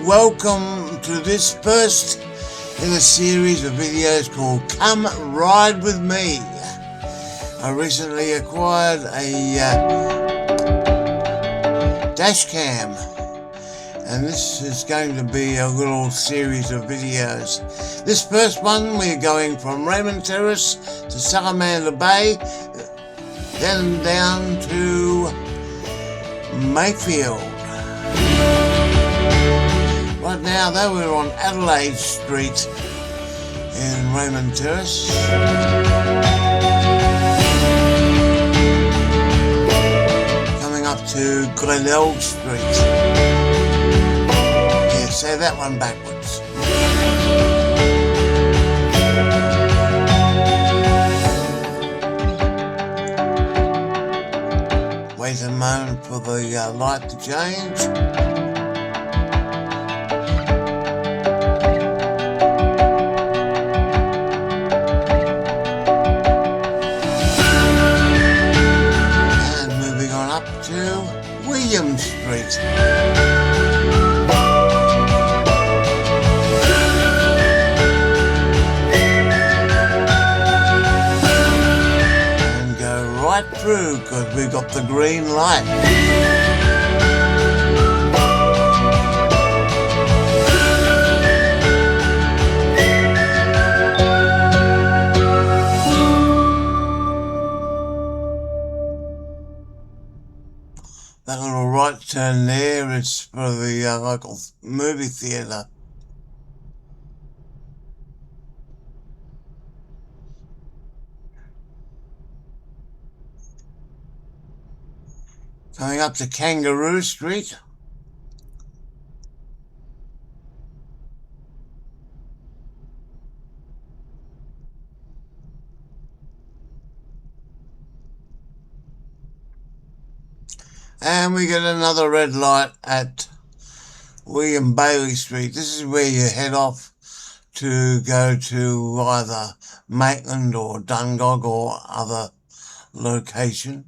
welcome to this first in a series of videos called Come Ride With Me. I recently acquired a Dashcam, and this is going to be a little series of videos. This first one, we're going from Raymond Terrace to Salamander Bay, then down to Mayfield. Right now though, we're on Adelaide Street in Raymond Terrace. Coming up to Glenelg Street. Yeah, say that one backwards. Wait a moment for the light to change. Street. And go right through because we've got the green light. That little right turn there is for the local movie theatre. Coming up to Kangaroo Street. And we get another red light at William Bailey Street. This is where you head off to go to either Maitland or Dungog or other locations.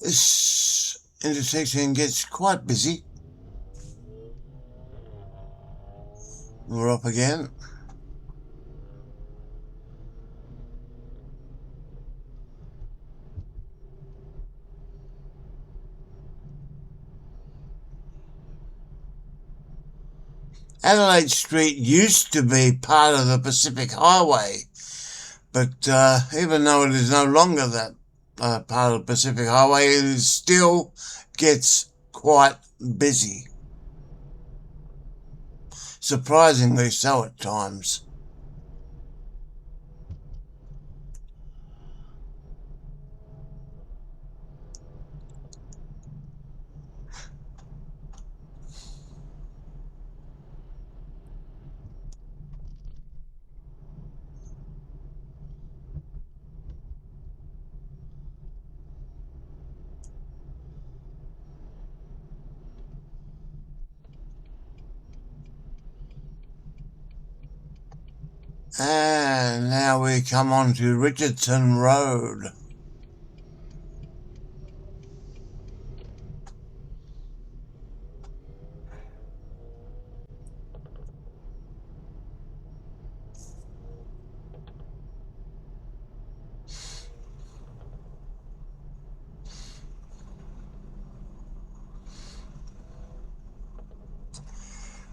This intersection gets quite busy. We're up again. Adelaide Street used to be part of the Pacific Highway, but even though it is no longer that part of the Pacific Highway, it still gets quite busy. Surprisingly so at times. And now we come on to Richardson Road.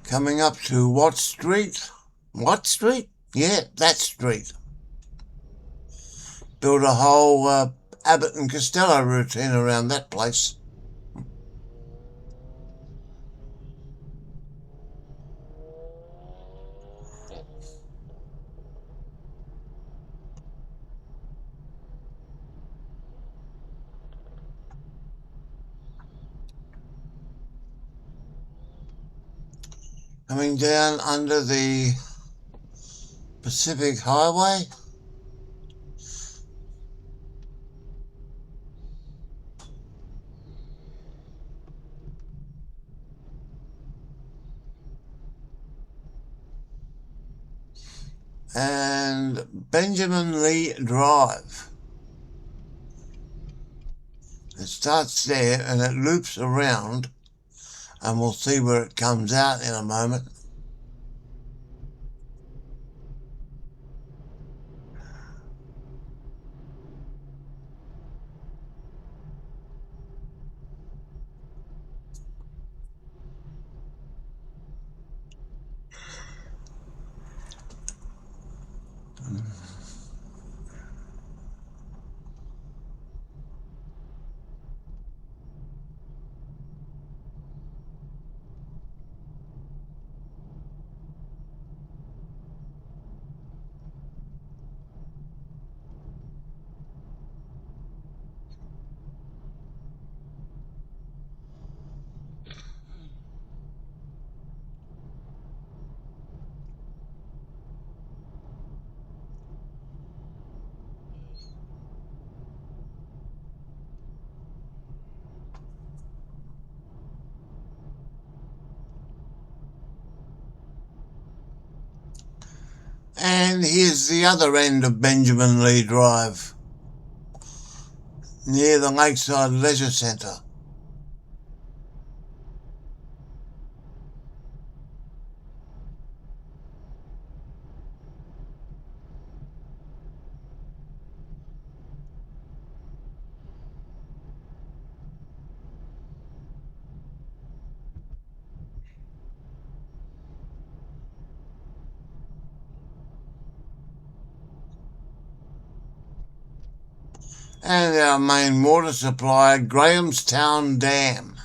Coming up to Watt Street. Watt Street? Yeah, that street. Build a whole Abbott and Costello routine around that place. Coming down under the Pacific Highway. And Benjamin Lee Drive. It starts there and it loops around, and we'll see where it comes out in a moment. And here's the other end of Benjamin Lee Drive, near the Lakeside Leisure Centre. And our main water supply, Grahamstown Dam.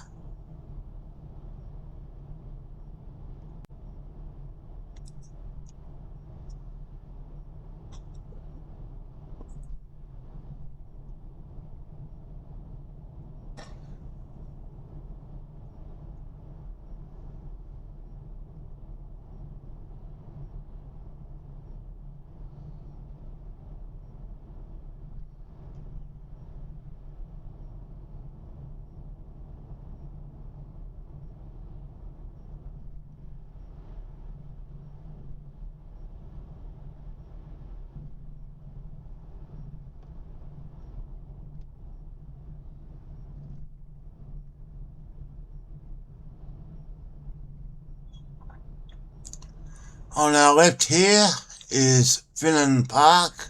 On our left here is Finnan Park.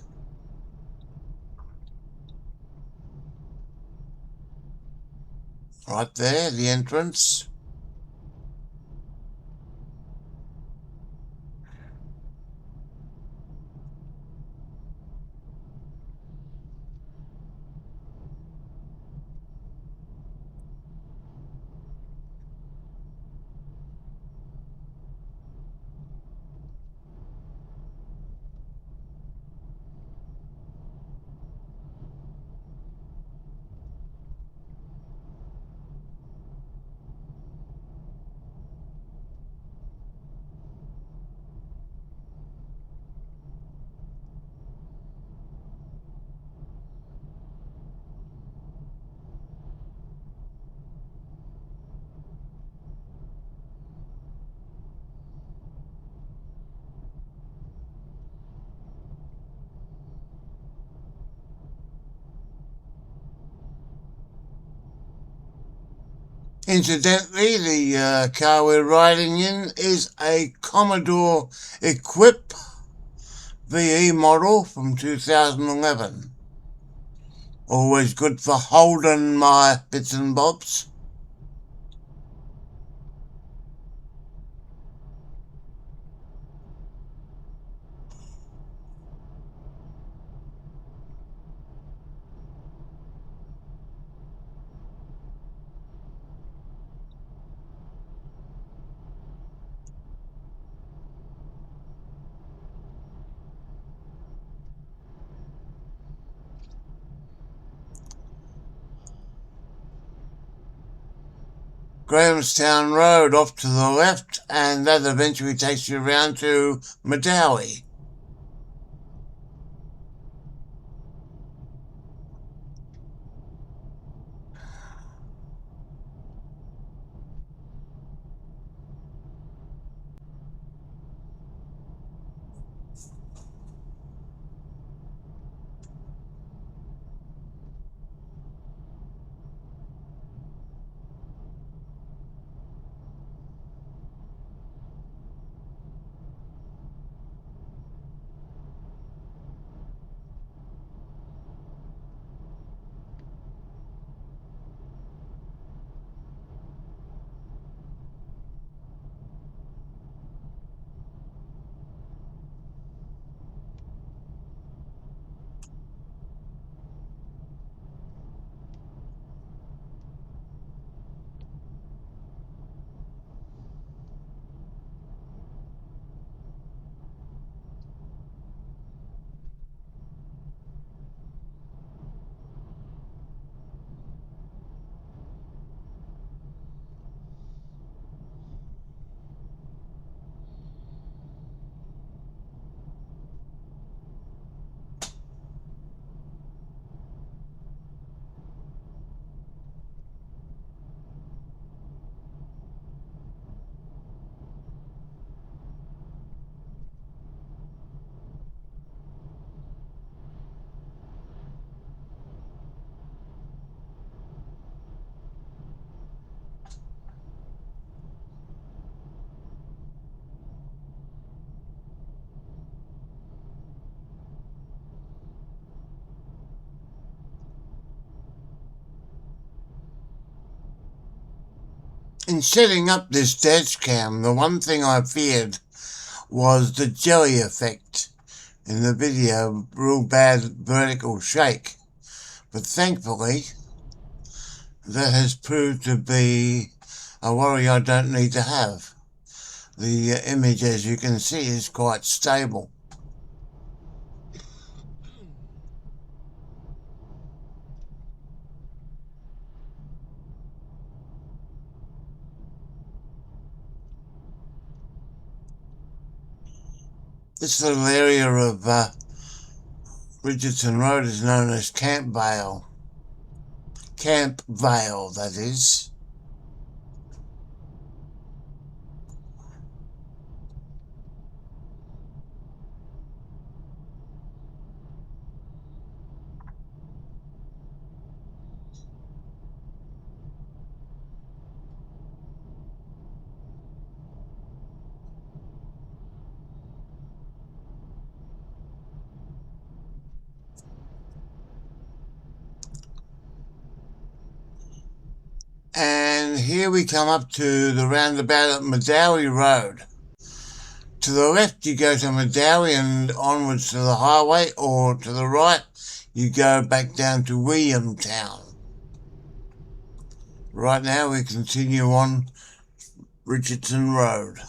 Right there, the entrance. Incidentally, the car we're riding in is a Commodore Equip VE model from 2011. Always good for holding my bits and bobs. Grahamstown Road off to the left, and that eventually takes you around to Madawi. In setting up this Dashcam, the one thing I feared was the jelly effect in the video, real bad vertical shake. But thankfully, that has proved to be a worry I don't need to have. The image, as you can see, is quite stable. This little area of Richardson Road is known as Camp Vale. Camp Vale, that is. And here we come up to the roundabout at Medowie Road. To the left you go to Medowie and onwards to the highway, or to the right you go back down to Williamtown. Right now we continue on Richardson Road.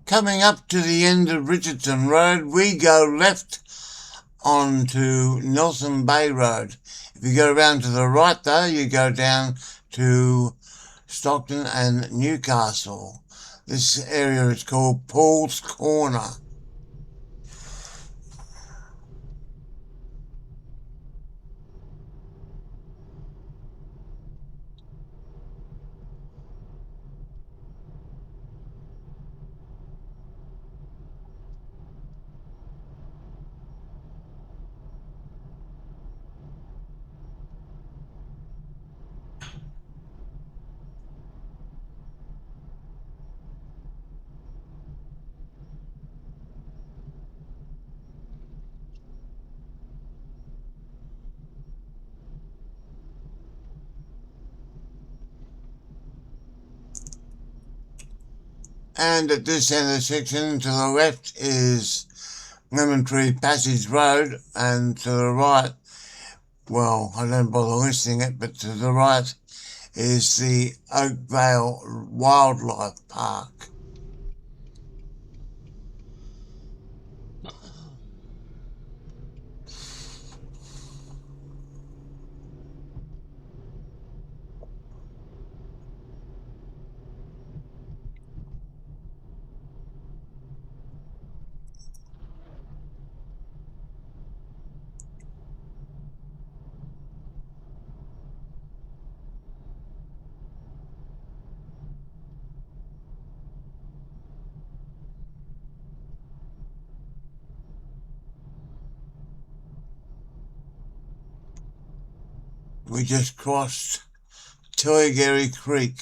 Coming up to the end of Richardson Road, we go left onto Nelson Bay Road. If you go around to the right though, you go down to Stockton and Newcastle. This area is called Paul's Corner. And at this intersection to the left is Lemon Tree Passage Road, and to the right, well, I don't bother listing it, but to the right is the Oakvale Wildlife Park. We just crossed Toigeri Creek.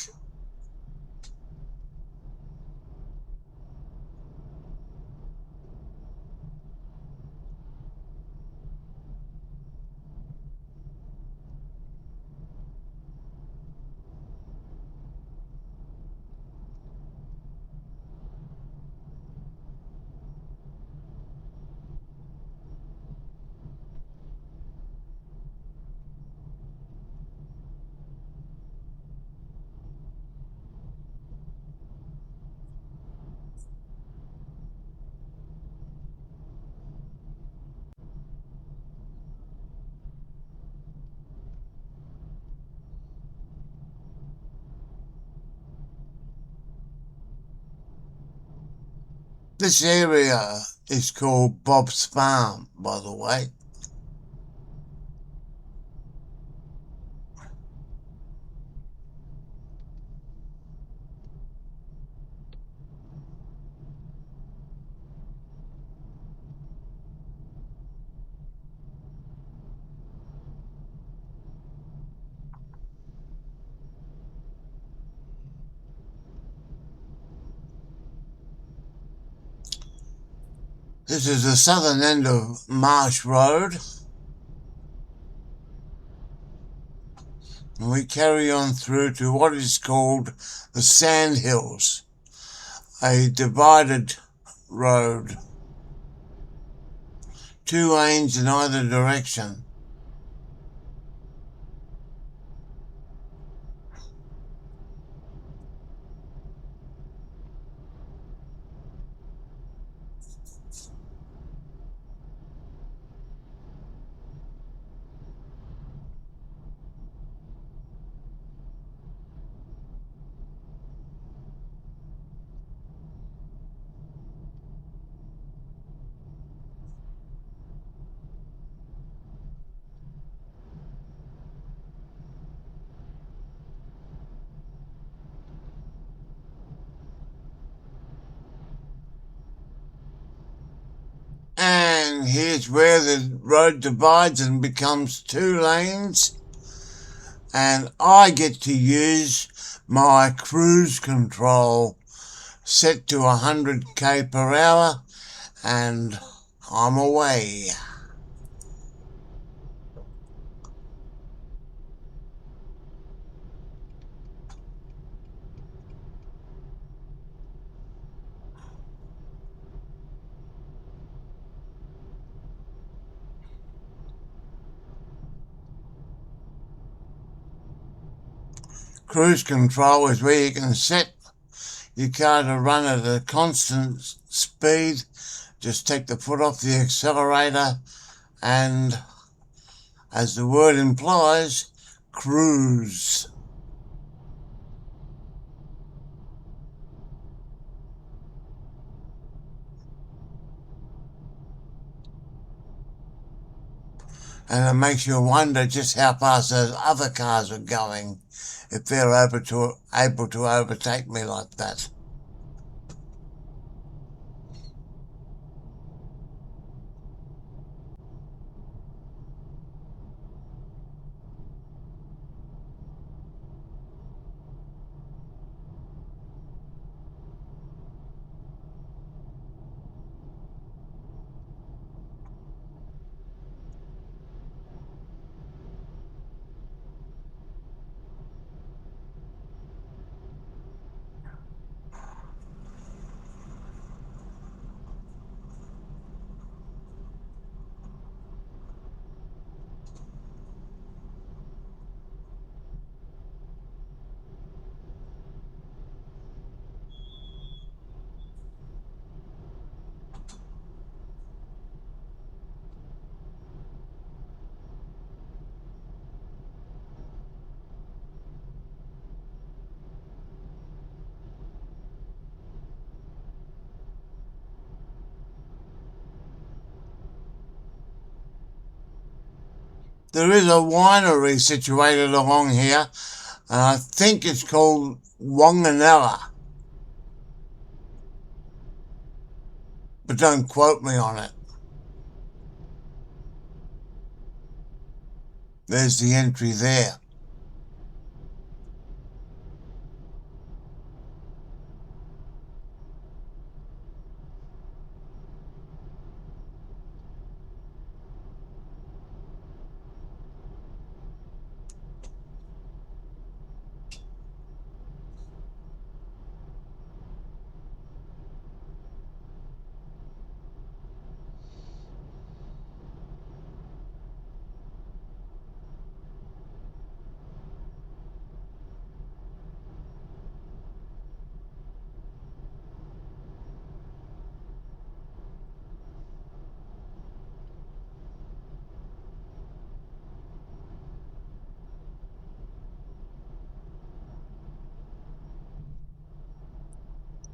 This area is called Bob's Farm, by the way. This is the southern end of Marsh Road. And we carry on through to what is called the Sandhills, a divided road, 2 lanes in either direction. And here's where the road divides and becomes 2 lanes. And I get to use my cruise control set to 100 per hour, and I'm away. Cruise control is where you can set your car to run at a constant speed. Just take the foot off the accelerator and, as the word implies, cruise. And it makes you wonder just how fast those other cars are going if they're able to overtake me like that. There is a winery situated along here, and I think it's called Wanganella, but don't quote me on it. There's the entry there.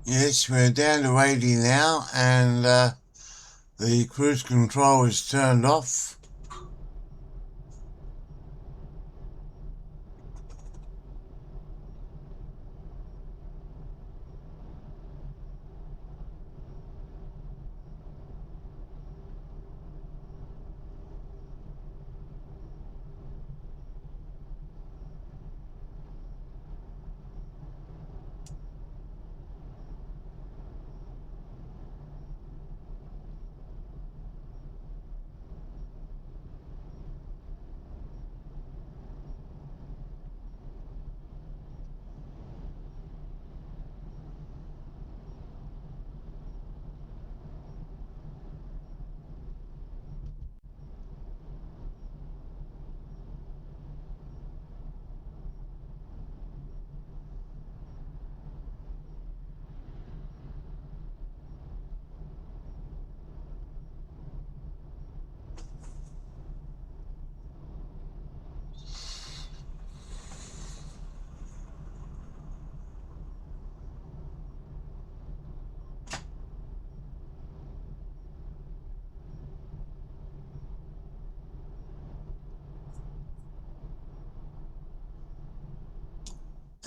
Yes, we're down to 80 now, and the cruise control is turned off.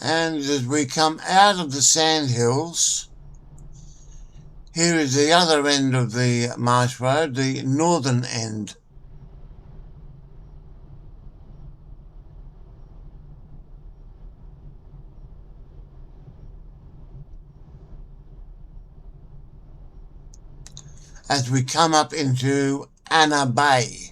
And as we come out of the sandhills, here is the other end of the marsh road, the northern end. As we come up into Anna Bay.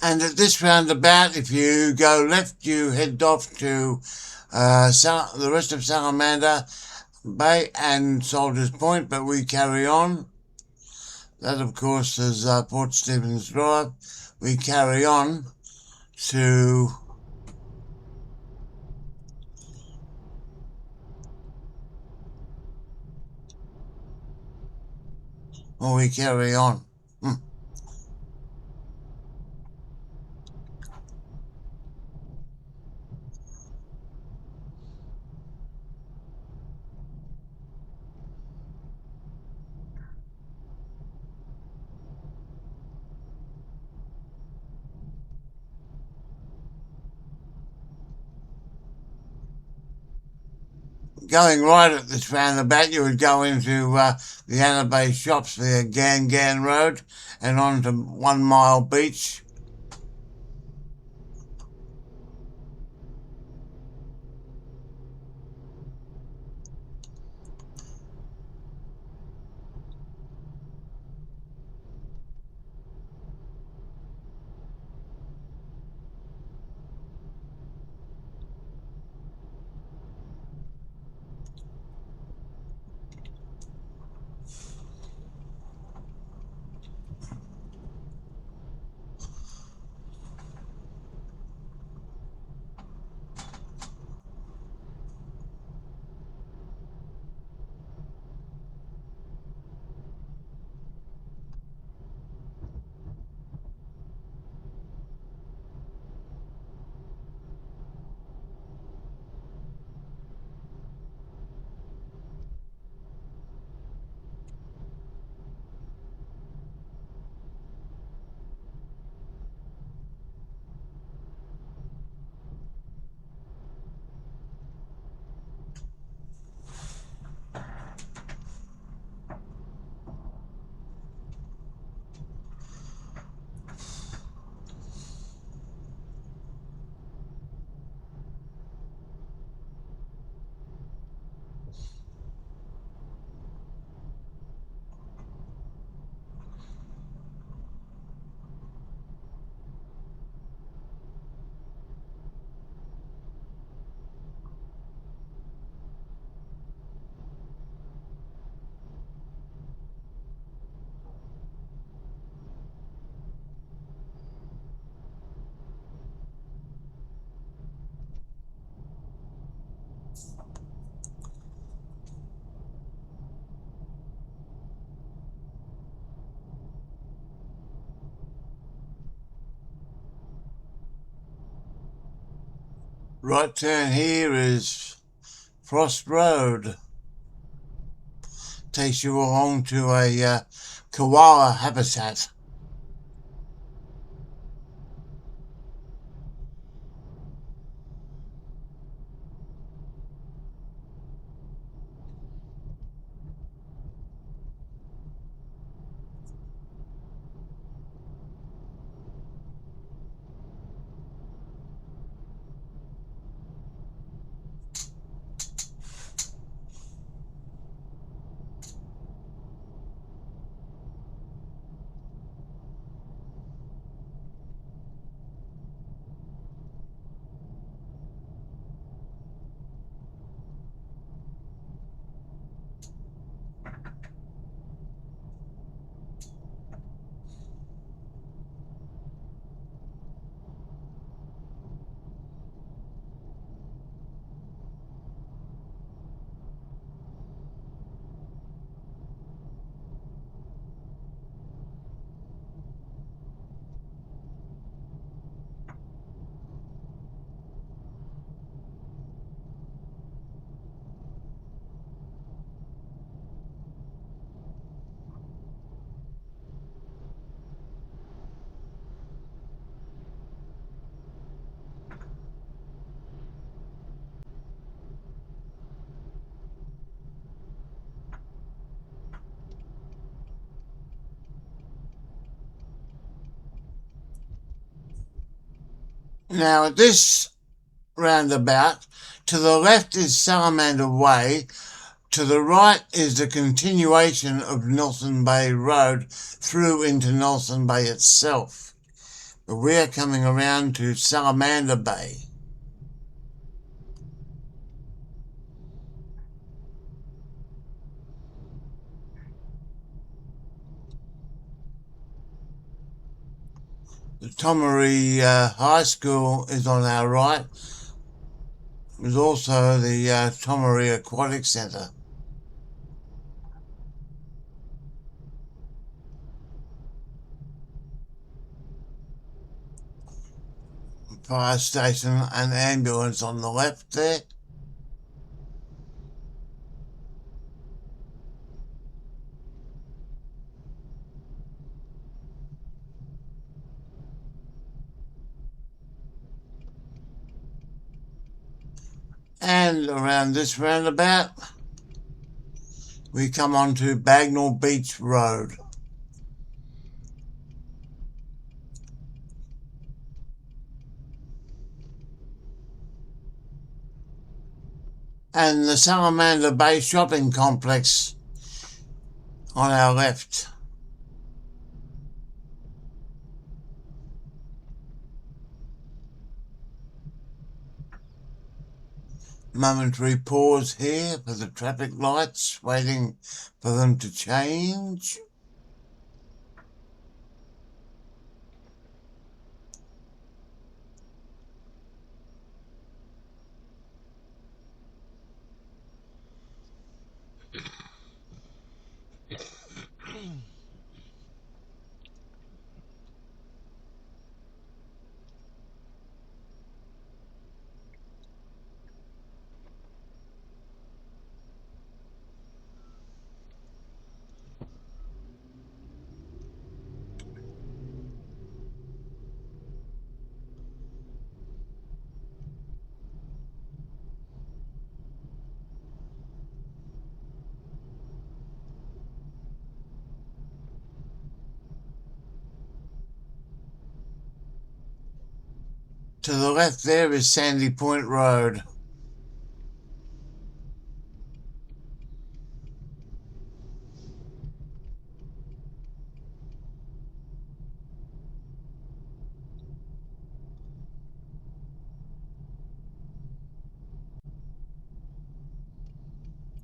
And at this roundabout, if you go left, you head off to the rest of Salamander Bay and Soldiers Point, but we carry on. That, of course, is Port Stephens Drive. We carry on to... Well, we carry on. Going right at this roundabout, you would go into the Anna Bay shops via Gangan Road and on to 1 Mile Beach. Right turn here is Frost Road. Takes you along to a koala habitat. Now at this roundabout, to the left is Salamander Way, to the right is the continuation of Nelson Bay Road through into Nelson Bay itself. We're coming around to Salamander Bay. The Tomaree High School is on our right. There's also the Tomaree Aquatic Centre. Fire station and ambulance on the left there. And around this roundabout, we come onto Bagnall Beach Road. And the Salamander Bay Shopping Complex on our left. Momentary pause here for the traffic lights, waiting for them to change. To the left there is Sandy Point Road.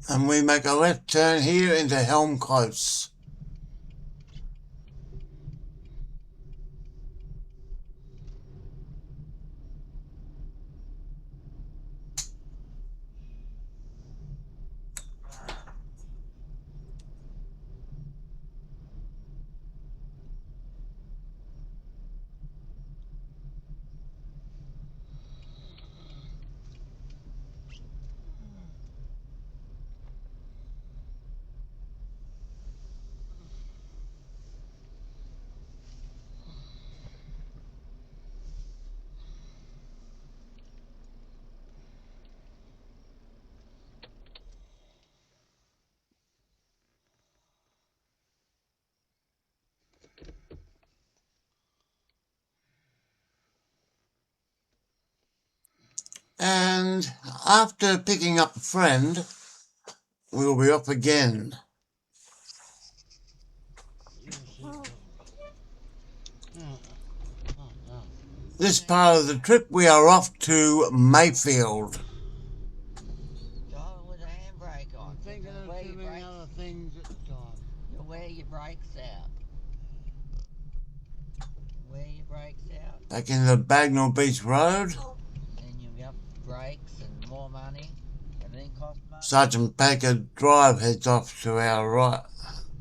And we make a left turn here into Helm Close. And after picking up a friend, we'll be off again. This part of the trip, we are off to Mayfield. With a handbrake on. Thinking of too many other things at the time. You wear your brakes out. Wear your brakes out. Back in the Bagnall Beach Road. Then you'll be up brakes and more money. Everything costs money. Sergeant Baker Drive heads off to our right.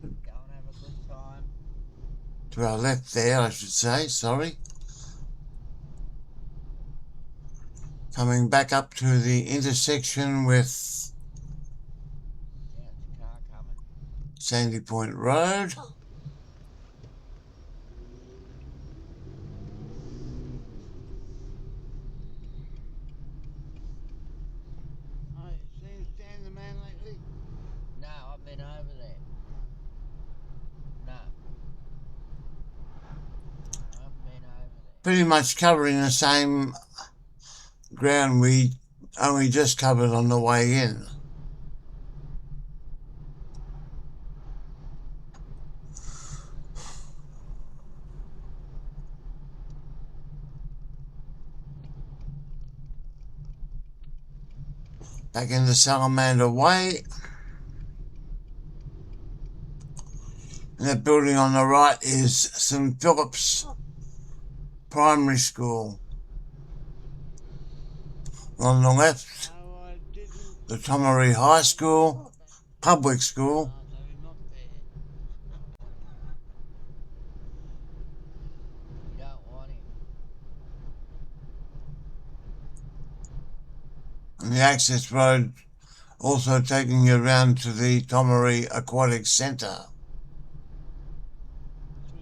Go and have a good time. To our left there, I should say, sorry. Coming back up to the intersection with Yeah, it's a car coming. Sandy Point Road. Hey, seen Stan the Man lately? No, I've been over there. No. I haven't been over there. Pretty much covering the same ground we only just covered on the way in. back into Salamander Way. And that building on the right is St Philip's Primary School. On the left, No, I didn't. the Tomaree High School, public school. Oh, so we're not there. You don't want him. And the access road also taking you around to the Tomaree Aquatic Centre. 3/4%.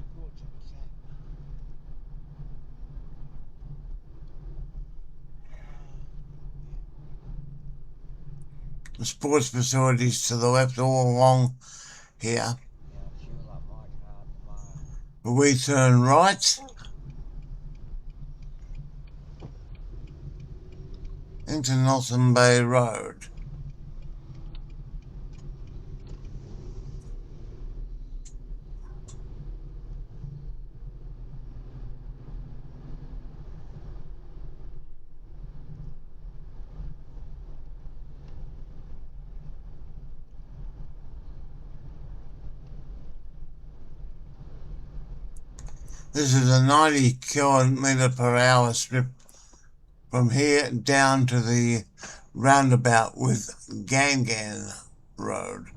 The sports facilities to the left all along here. Yeah, I'll fuel up my car tomorrow. But we turn right into Nelson Bay Road. This is a 90 kilometre per hour strip from here down to the roundabout with Gangan Road.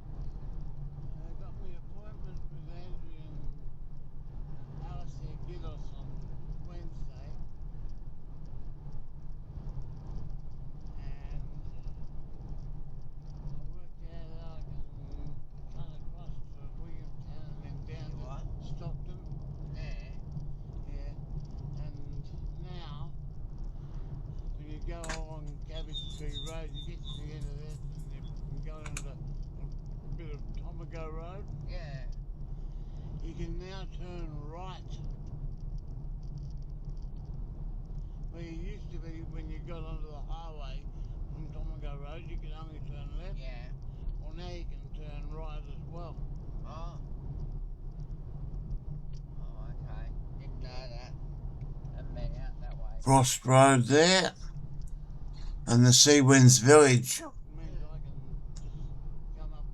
I got my appointment with Andrew and Alistair Giddos on Wednesday. And I worked out I can cut across to Williamstown and then down What? to Stockton. Yeah. Yeah. And now, when you go along Cabbage Tree Road, you get to the end of this and you can go into a bit of Tomago Road. Yeah. You can now turn right. Where you used to be when you got onto the highway from Tomago Road, you could only turn left. Yeah. Well, now you can turn right as well. Oh. Oh, okay. Didn't know that. Haven't been out that way. Frost Road there. And the Sea Winds Village. It means I can come up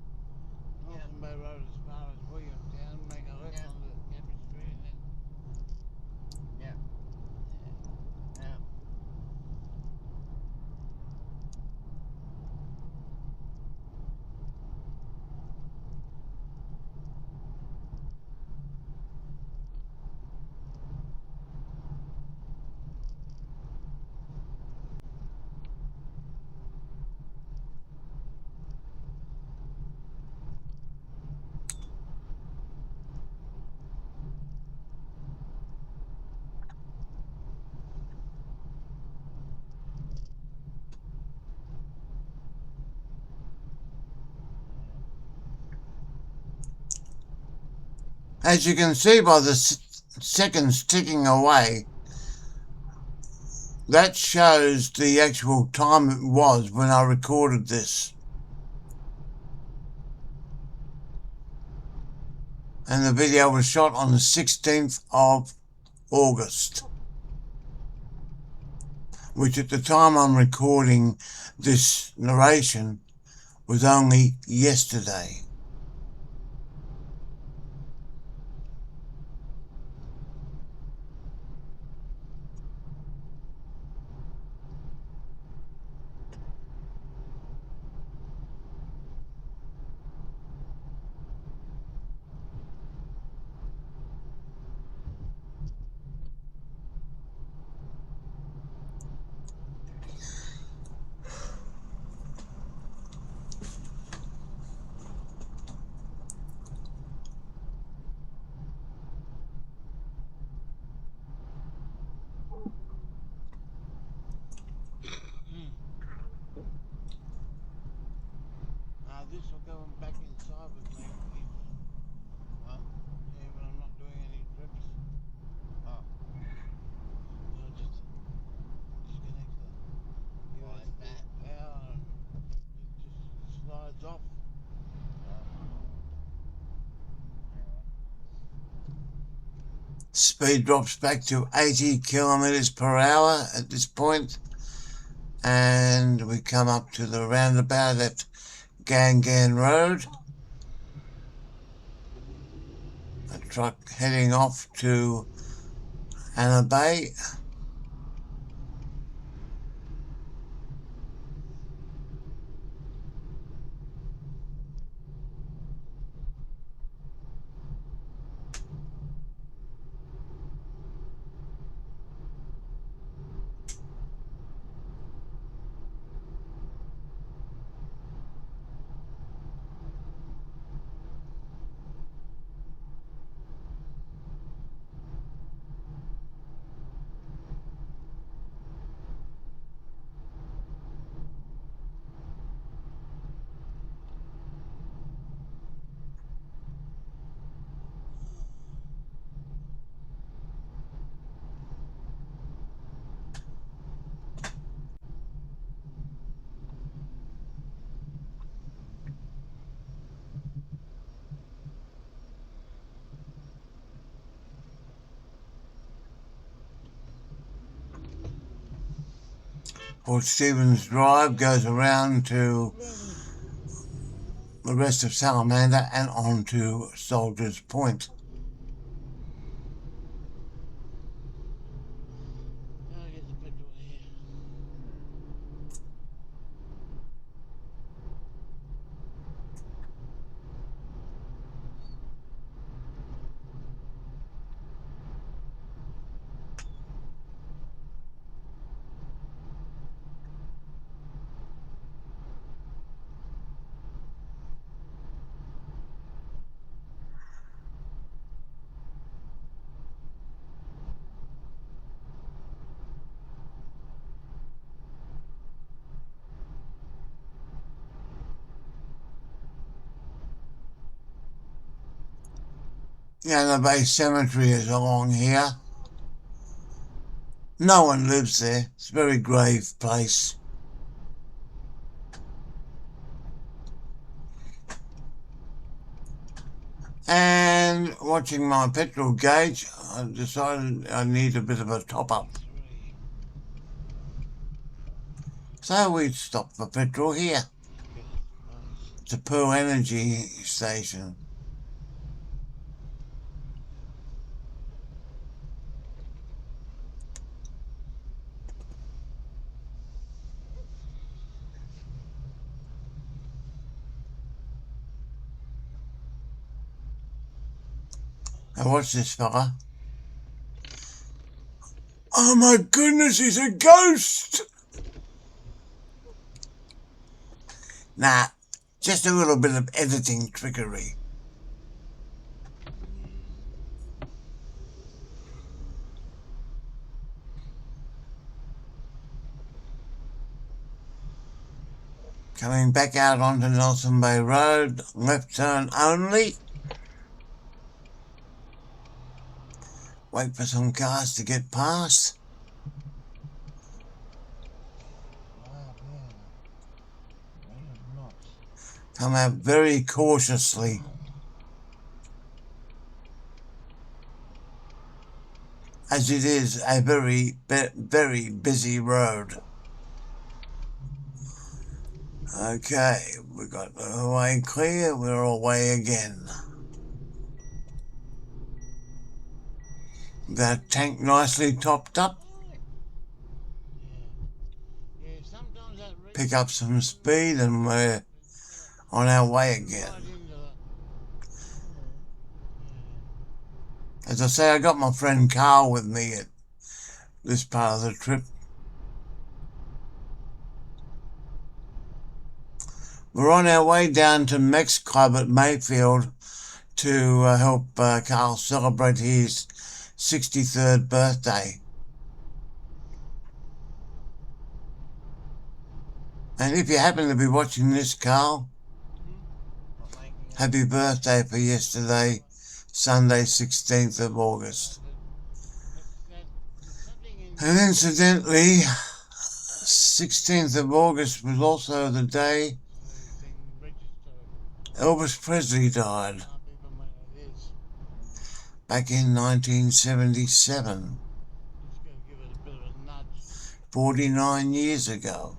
Northern Bay Road as far as Williamstown, make a left Yeah. onto Cabbage Tree, and then Yeah. Yeah. As you can see by the seconds ticking away, that shows the actual time it was when I recorded this. And the video was shot on the 16th of August, which at the time I'm recording this narration was only yesterday. Speed drops back to 80 kilometers per hour at this point, and we come up to the roundabout at Gangan Road. A truck heading off to Salamander Bay. Port Stephens Drive goes around to the rest of Salamander and on to Soldiers Point. I'll get the petrol here. The Bay Cemetery is along here. No one lives there. It's a very grave place. And watching my petrol gauge, I decided I need a bit of a top up. So we stopped for petrol here. It's a Pearl Energy station. Now watch this fella. Oh my goodness, he's a ghost! Nah, just a little bit of editing trickery. Coming back out onto Nelson Bay Road, left turn only. Wait for some cars to get past. Come out very cautiously. As it is a very, very busy road. Okay, we got the way clear, we're away again. That tank nicely topped up. Pick up some speed and we're on our way again. As I say, I got my friend Carl with me at this part of the trip. We're on our way down to Mex Club at Mayfield to help Carl celebrate his 63rd birthday. And if you happen to be watching this, Carl, happy birthday for yesterday, Sunday, 16th of August. And incidentally, 16th of August was also the day Elvis Presley died. back in 1977, Just gotta give it a bit of a nudge. 49 years ago.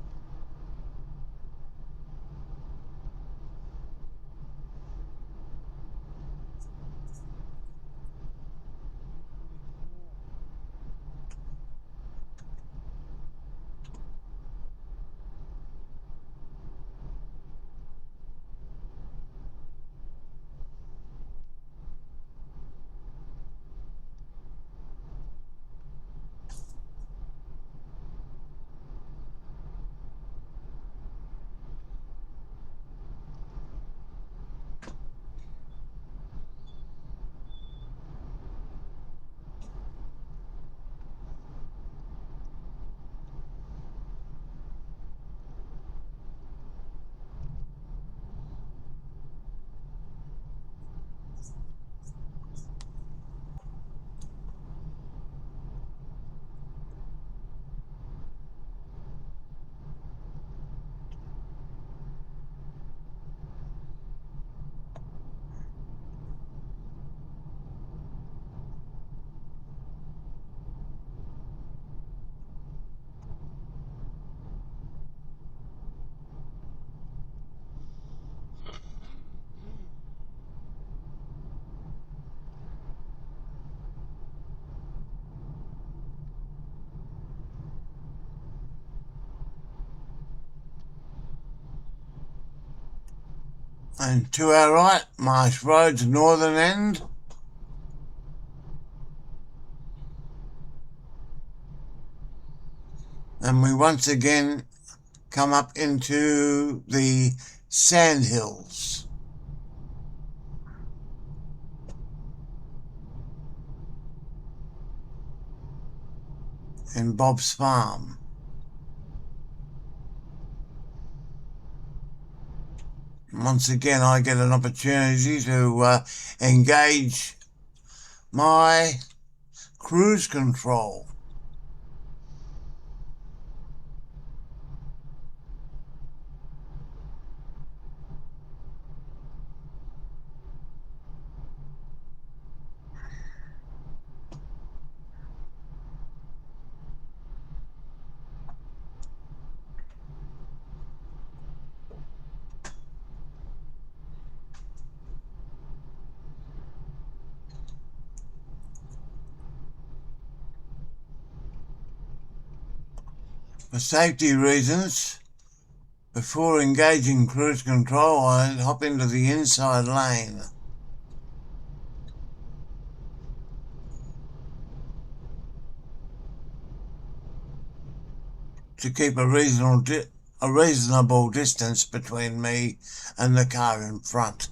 And to our right, Marsh Road's northern end. And we once again come up into the sandhills in Bob's Farm. Once again, I get an opportunity to engage my cruise control. For safety reasons, before engaging cruise control, I hop into the inside lane. To keep a reasonable distance between me and the car in front.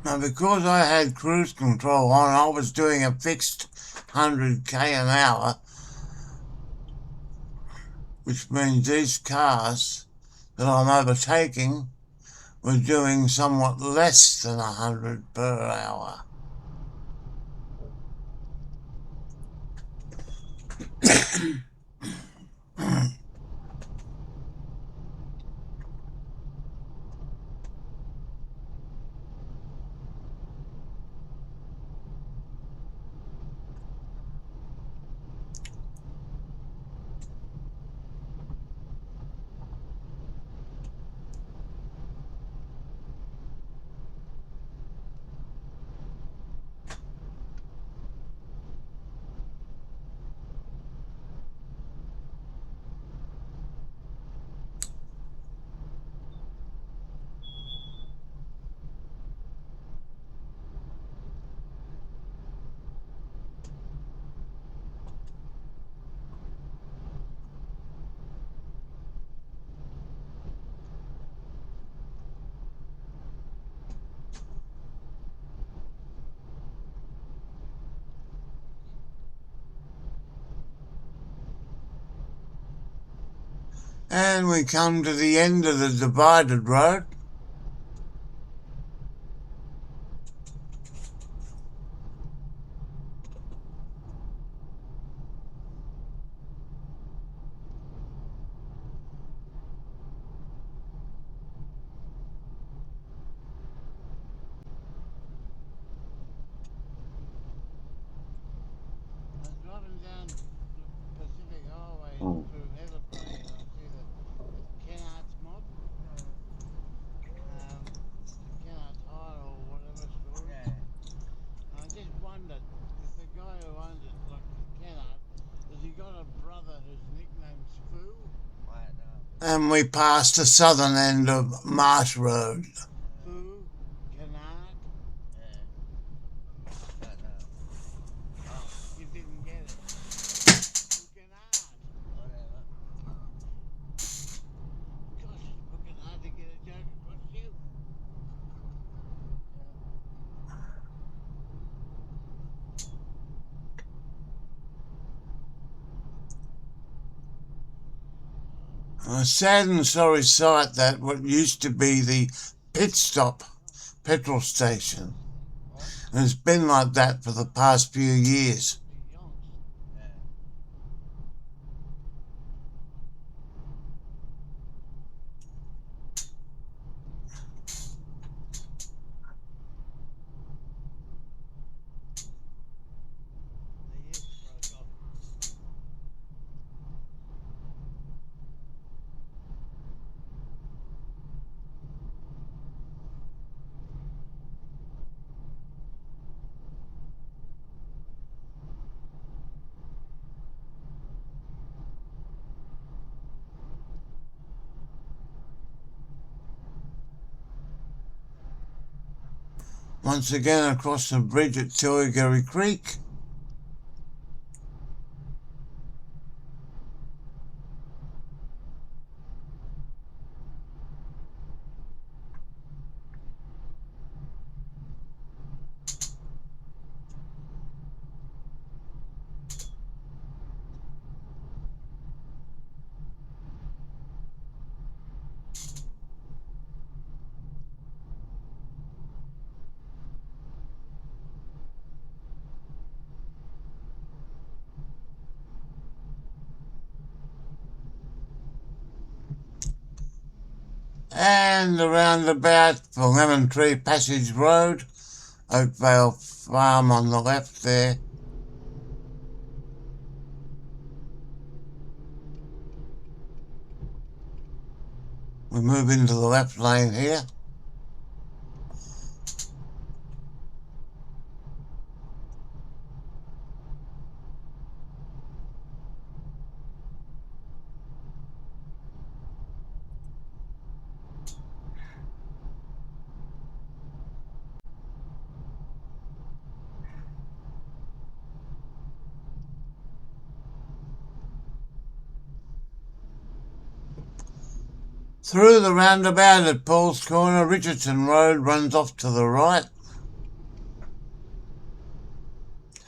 Now, because I had cruise control on, I was doing a fixed 100k an hour, which means these cars that I'm overtaking were doing somewhat less than 100 per hour. And we come to the end of the divided road. I was driving down the Pacific Highway through Heatherbrae, and I see the Kennards mob, the Kennards Hire or whatever stores. Yeah. And I just wondered if the guy who owns it, like Kennard, has he got a brother whose nickname's Foo? I don't know. And we passed the southern end of Marsh Road. Foo? Kennard? Yeah. Don't know. Oh, You didn't get it. Foo Kennard. whatever. Gosh, it's fucking hard to get a joke across you. A sad and sorry sight that what used to be the pit stop petrol station. What? And it's been like that for the past few years. The yonks. Yeah. The yes broke off. Once again across the bridge at Tilligary Creek. And the roundabout for Lemon Tree Passage Road, Oakvale Farm on the left there. We move into the left lane here. Through the roundabout at Paul's Corner, Richardson Road runs off to the right.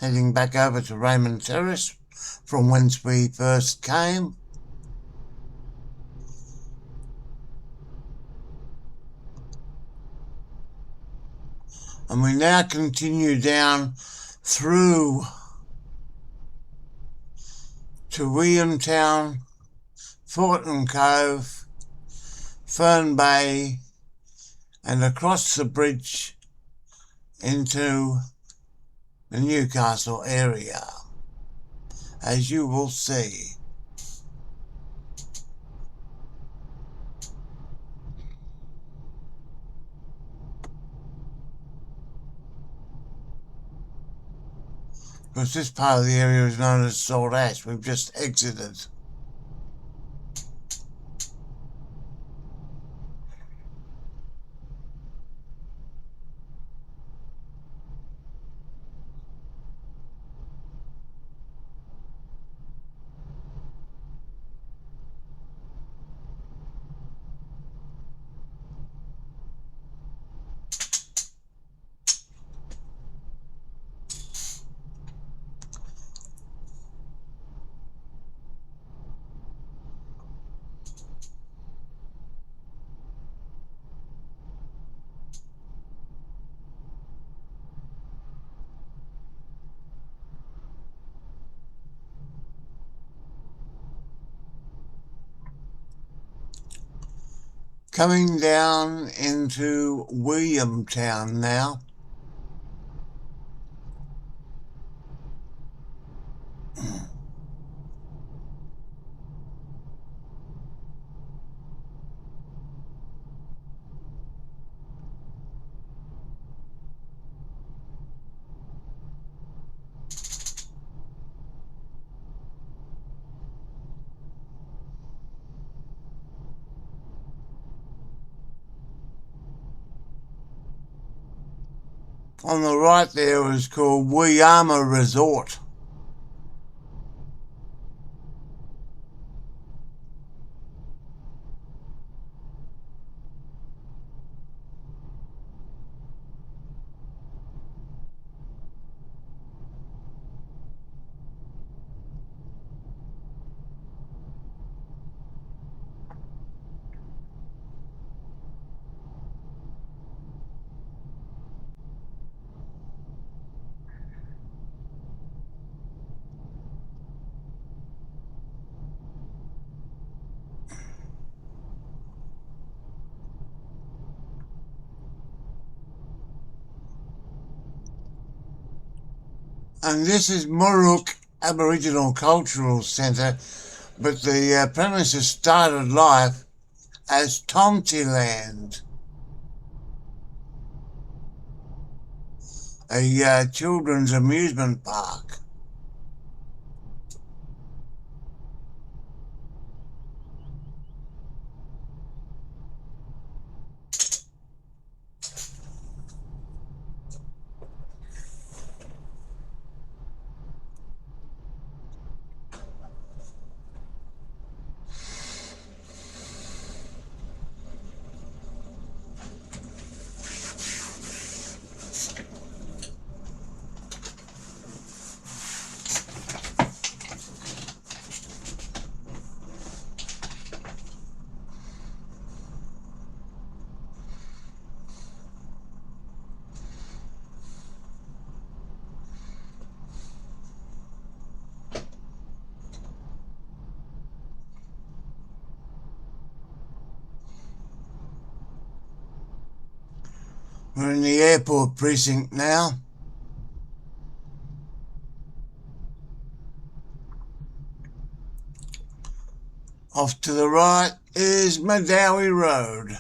heading back over to Raymond Terrace from whence we first came. And we now continue down through to Williamtown, Fortin Cove, Fern Bay, and across the bridge into the Newcastle area, as you will see. Because this part of the area is known as Salt Ash. We've just exited. Coming down into Williamtown now. On the right there is called Weeyama Resort. And this is Murrook Aboriginal Cultural Centre, but the premises started life as Tomtiland, a children's amusement park. We're in the airport precinct now. Off to the right is Madawi Road.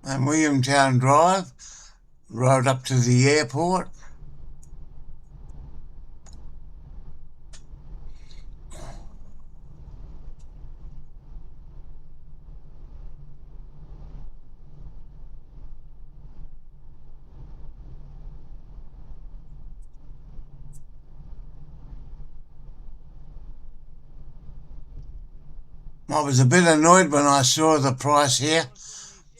and Williamtown Drive, road up to the airport. I was a bit annoyed when I saw the price here.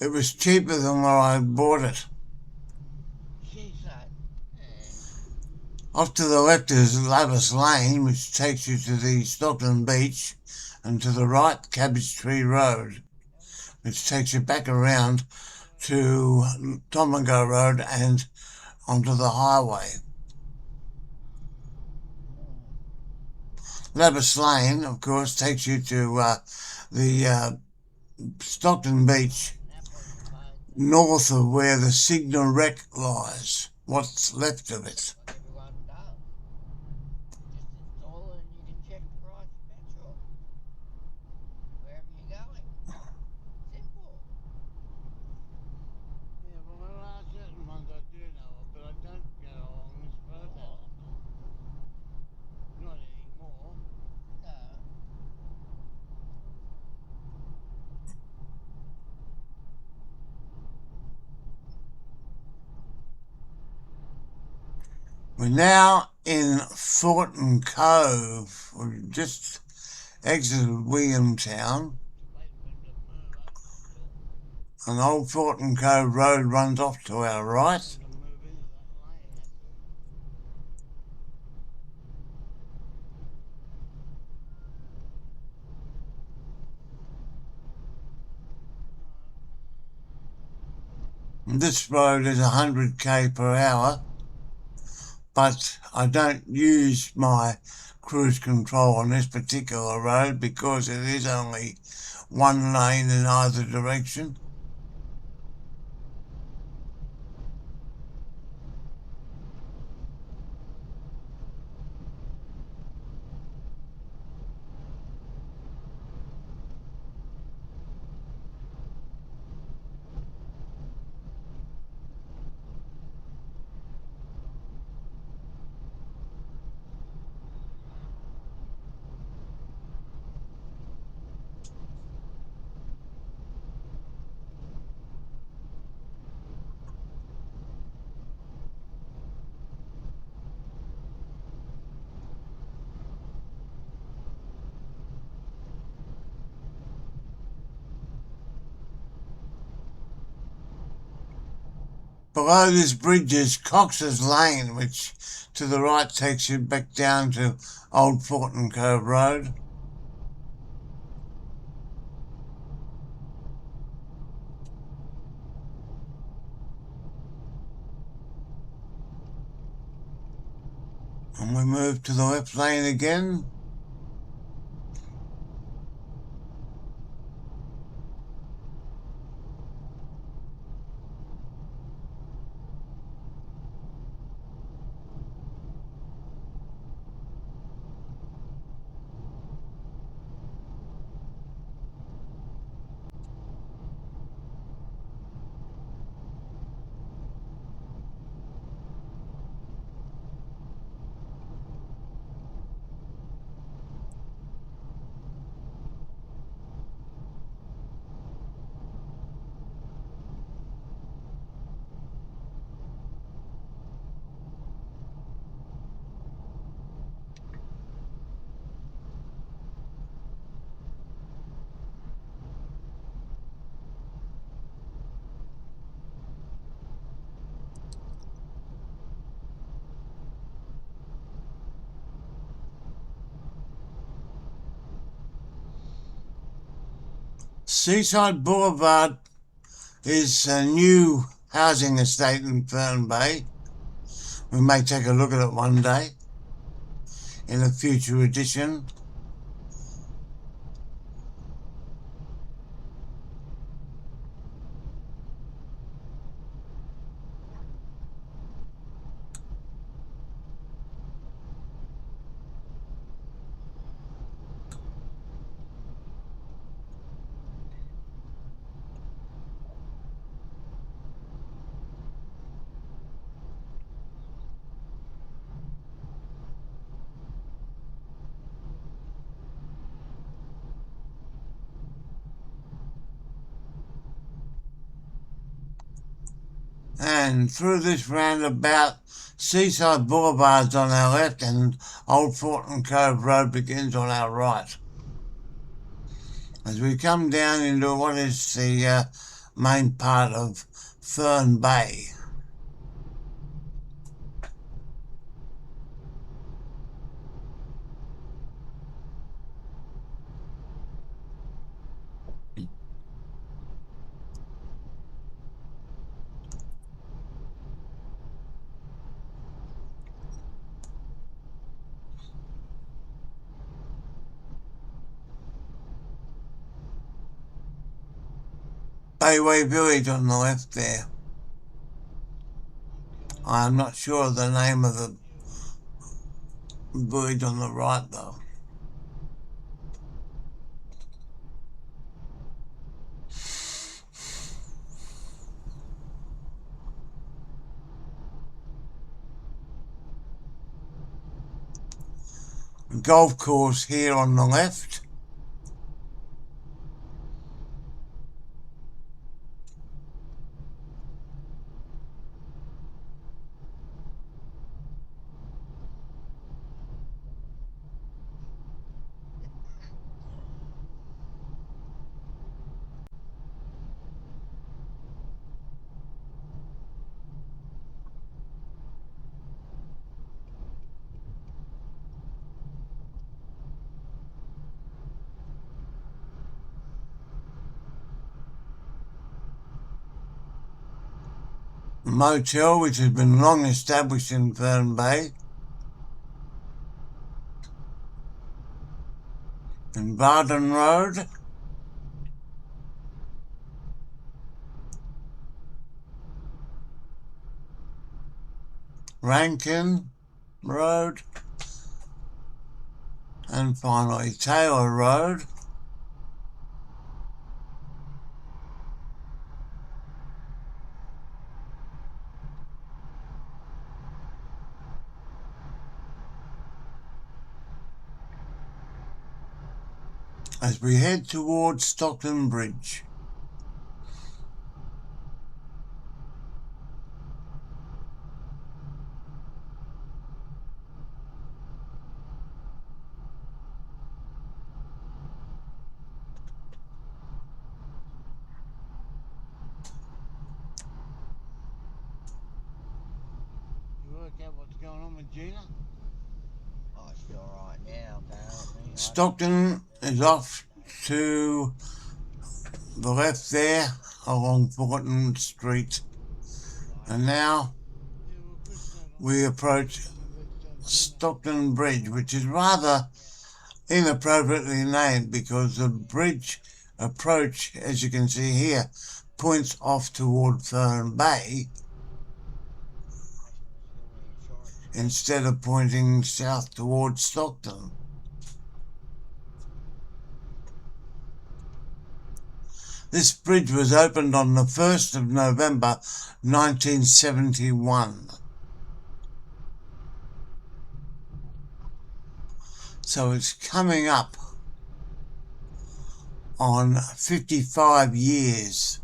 It was cheaper than where I bought it. She said, Off to the left is Lavis Lane, which takes you to the Stockton Beach, and to the right, Cabbage Tree Road, which takes you back around to Tomago Road and onto the highway. Lavis Lane, of course, takes you to the Stockton Beach, north of where the Signal Wreck lies, what's left of it. what everyone does. Just install it and you can check the price of petrol. Wherever you're going. Simple. Yeah, well, there are certain ones I do know of, but I don't go along this road that often. Not anymore. No. We're now in Thornton Cove. We've just exited Williamtown. Wait for him to move up, that's all. An old Thornton Cove road runs off to our right. To move into that lane, that's all. This road is 100 per hour, but I don't use my cruise control on this particular road because it is only one lane in either direction. Below this bridge is Cox's Lane, which to the right takes you back down to Old Thornton Cove Road. And we move to the left lane again. Seaside Boulevard is a new housing estate in Fern Bay. We may take a look at it one day in a future edition. And through this roundabout, Seaside Boulevard's on our left and Old Fortin Cove Road begins on our right. As we come down into what is the main part of Fern Bay. Bayway Village on the left there. I'm not sure of the name of the village on the right though. Golf course here on the left. Motel, which has been long established in Fern Bay. And Barden Road. Rankin Road. And finally Taylor Road. As we head towards Stockton Bridge. You work out what's going on with Gina? Oh, she's alright now, apparently. Stockton is off to the left there along Fulton Street. And now Yeah, we'll push that on. we approach Stockton Bridge, which is rather inappropriately named because the bridge approach, as you can see here, points off toward Fern Bay instead of pointing south towards Stockton. This bridge was opened on the 1st of November 1971. So it's coming up on 55 years.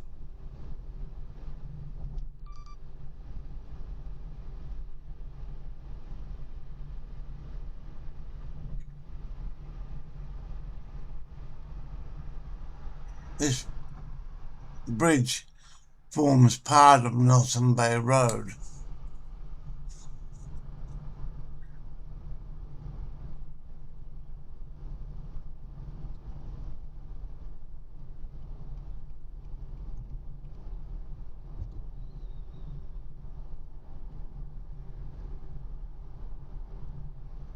This bridge forms part of Nelson Bay Road.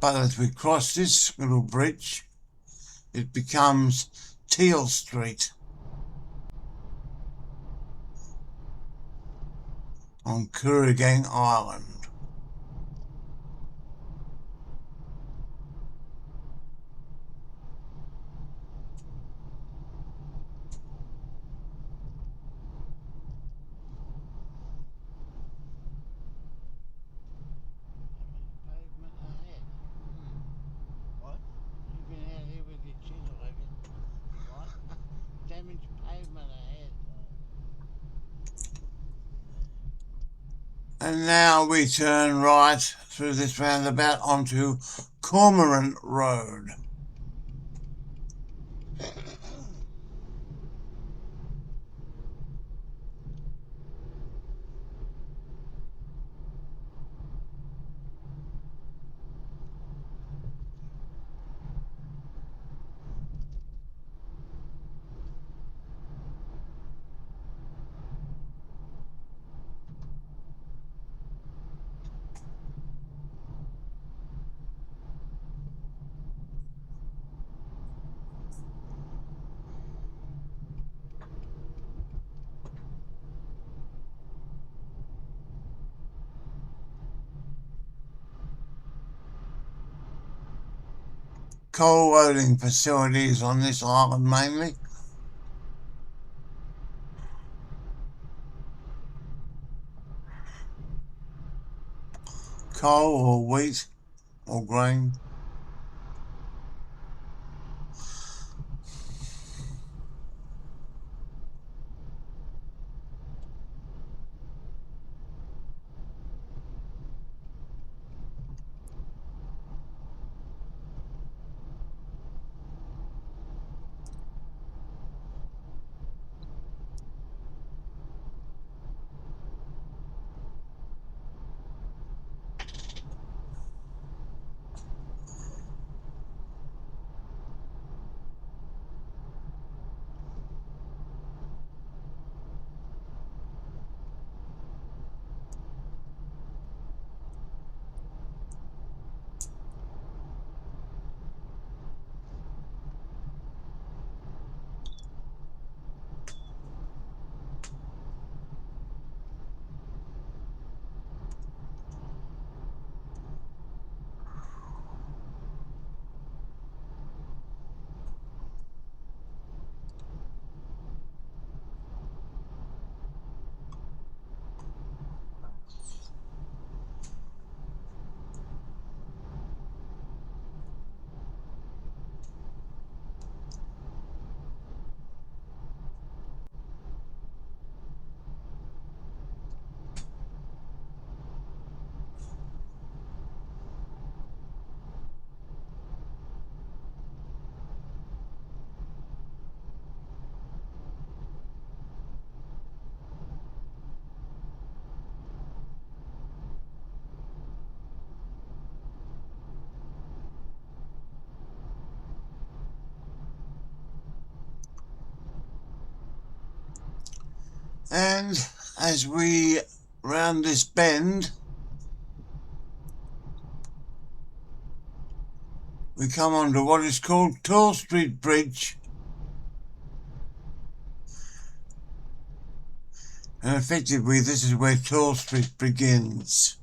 But as we cross this little bridge, it becomes Teal Street on Kooragang Island. Pavement ahead. What? You've been out here with your chisel, have you? What? Damaged pavement ahead. And now we turn right through this roundabout onto Cormorant Road. Coal loading facilities on this island mainly. Coal or wheat or grain. And as we round this bend, we come onto what is called Tall Street Bridge. And effectively, this is where Tall Street begins.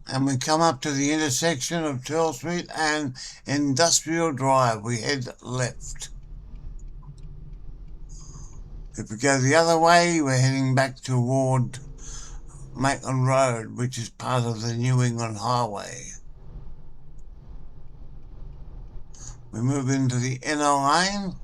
And we come up to the intersection of Tall Street and Industrial Drive. We head left. If we go the other way, we're heading back toward Maitland Road, which is part of the New England Highway. We move into the inner lane.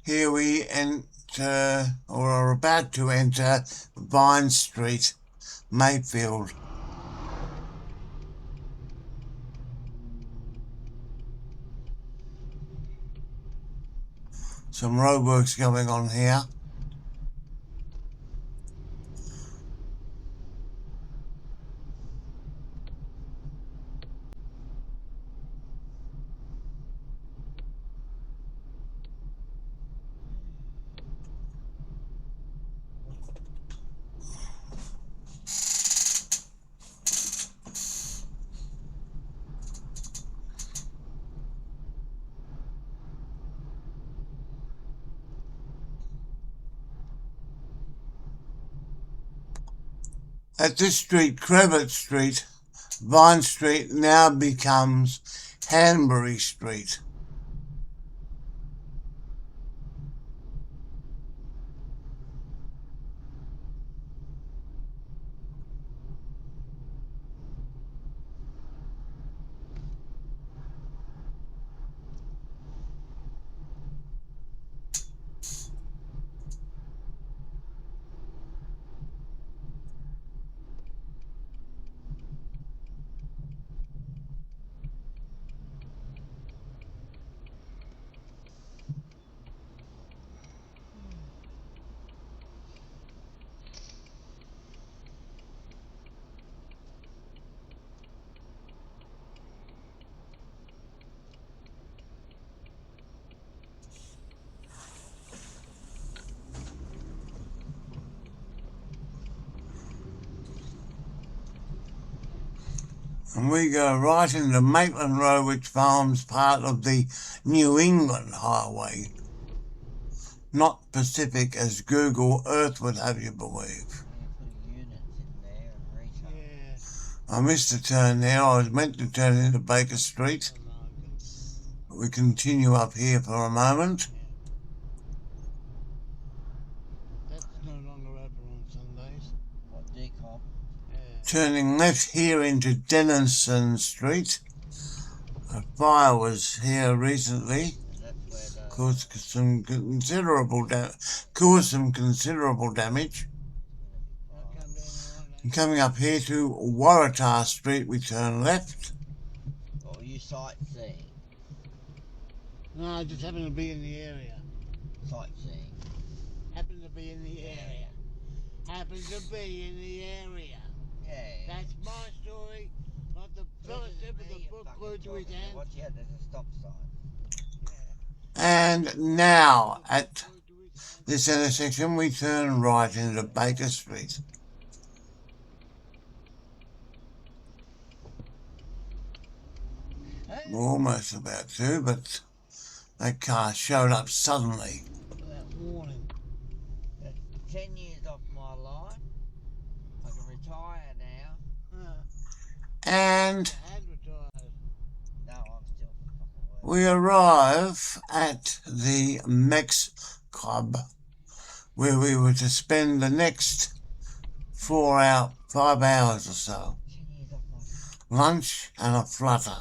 Here we enter, or are about to enter, Vine Street, Mayfield. Some roadworks going on here. At this street, Crevett Street, Vine Street now becomes Hanbury Street. And we go right into Maitland Road, which forms part of the New England Highway, not Pacific as Google Earth would have you believe. Put units in there and retail. Yeah. I missed a turn there. I was meant to turn into Baker Street. But we continue up here for a moment. That's no longer open on Sundays. What, decom? Yeah. Turning left here into Denison Street. A fire was here recently. And that's where the... Caused some considerable damage. I'll come down there one day. And coming up here to Waratah Street, we turn left. Or you sightseeing? No, I just happen to be in the area. Sightseeing. Happen to be in the area. Happen to be in the area. Yeah. That's my story, not the fella said with the book glued to his hand. Watch out, there's a stop sign. And now at this intersection, we turn right into Baker Street. Hey, We're almost about to, but that car showed up suddenly. That warning. that's 10 years off my line. I can retire now. And Advertise. No, I'm still fucking working. we arrive at the Mex Club, where we were to spend the next 5 hours or so. 10 years off my Lunch and a flutter.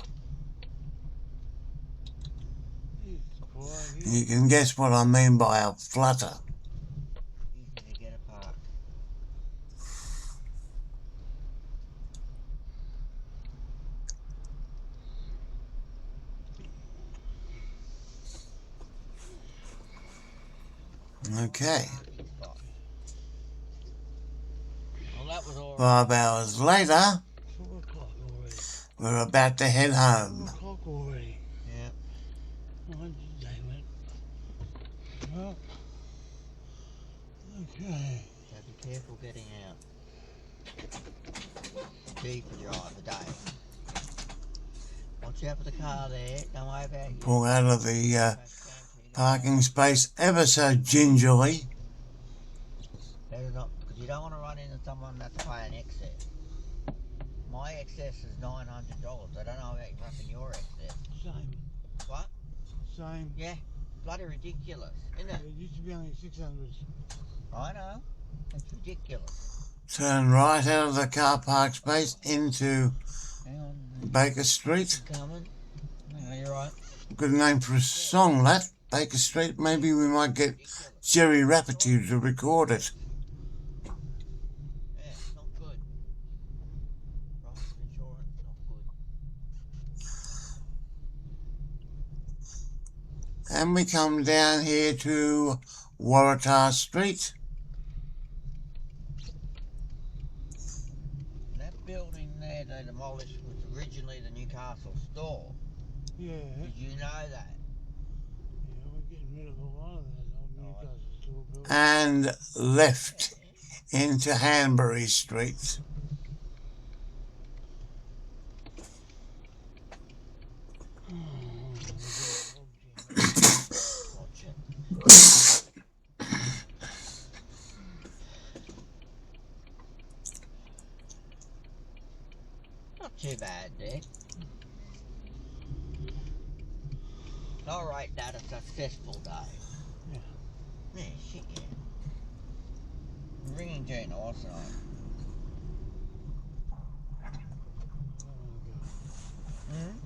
You can guess what I mean by a flutter. easy to get a park. Okay. Parking spot. Well, that was all right. 5 hours later, 4 o'clock already. we're about to head 4 home. o'clock already. Yeah. Oh, damn it. Well, okay. So be careful getting out. D for drive, the day. Watch out for the car there. Don't worry about you. Pull out of the parking space ever so gingerly. Better not, because you don't want to run into someone that's paying excess. My excess is $900. I don't know about fucking your excess. Same. What? Same. Yeah. Bloody ridiculous, isn't It it? used to be only 600. I know. It's ridiculous. Turn right out of the car park space into Hang on. Baker Street. Coming. No, you're right. Good name for a song, that. Baker Street. Maybe we might get Jerry Rafferty to record it. Yeah, it's not good. Price of insurance, not good. And we come down here to Waratah Street. That building there they demolished was originally the Newcastle store. Yeah. Did you know that? Yeah, we're getting rid of a lot of that old Newcastle store building. And left into Hanbury Street. Not too bad, Dick. I'll rate that a successful day. Yeah. Yeah, shit, yeah. I'm ringing too nice tonight. Hmm?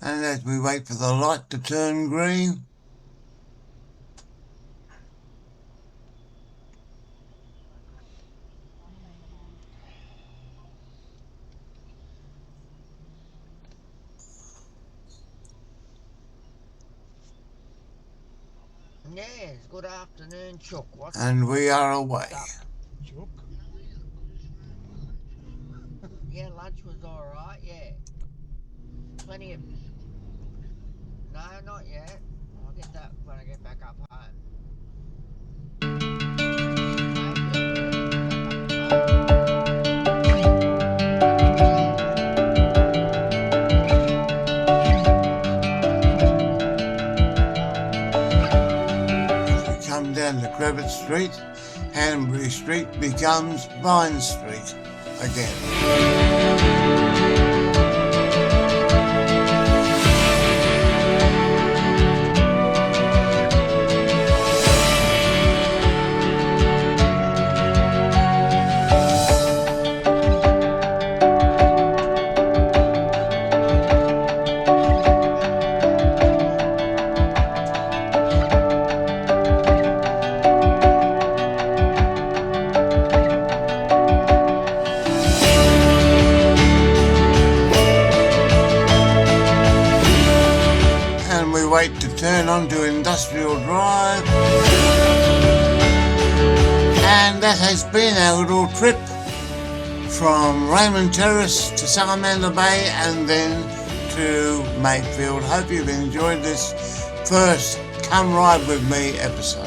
And as we wait for the light to turn green, Yes, good afternoon, Chuck. What's and we are away. up? Chuck? Yeah, lunch was alright, yeah. Plenty of... No, not yet. I'll get that when I get back up home. We come down to Crevett Street, Hanbury Street becomes Vine Street again. And we wait to turn onto Industrial Drive. And that has been our little trip from Raymond Terrace to Salamander Bay and then to Mayfield. Hope you've enjoyed this first Come Ride With Me episode.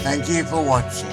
Thank you for watching.